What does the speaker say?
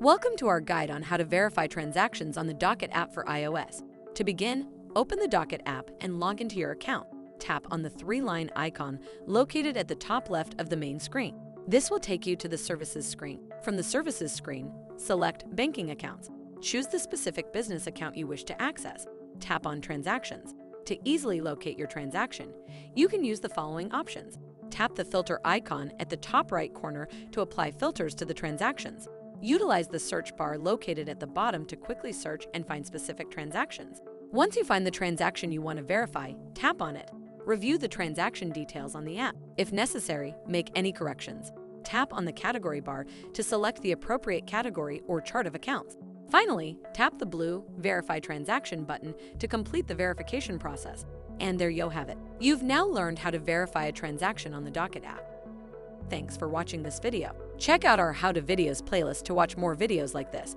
Welcome to our guide on how to verify transactions on the Docyt app for iOS. To begin, open the Docyt app and log into your account. Tap on the three-line icon located at the top left of the main screen. This will take you to the Services screen. From the Services screen, select Banking Accounts. Choose the specific business account you wish to access. Tap on Transactions. To easily locate your transaction, you can use the following options. Tap the filter icon at the top right corner to apply filters to the transactions. Utilize the search bar located at the bottom to quickly search and find specific transactions. Once you find the transaction you want to verify, tap on it. Review the transaction details on the app. If necessary, make any corrections. Tap on the category bar to select the appropriate category or chart of accounts. Finally, tap the blue Verify Transaction button to complete the verification process. And there you have it. You've now learned how to verify a transaction on the Docyt app. Thanks for watching this video. Check out our How to Videos playlist to watch more videos like this.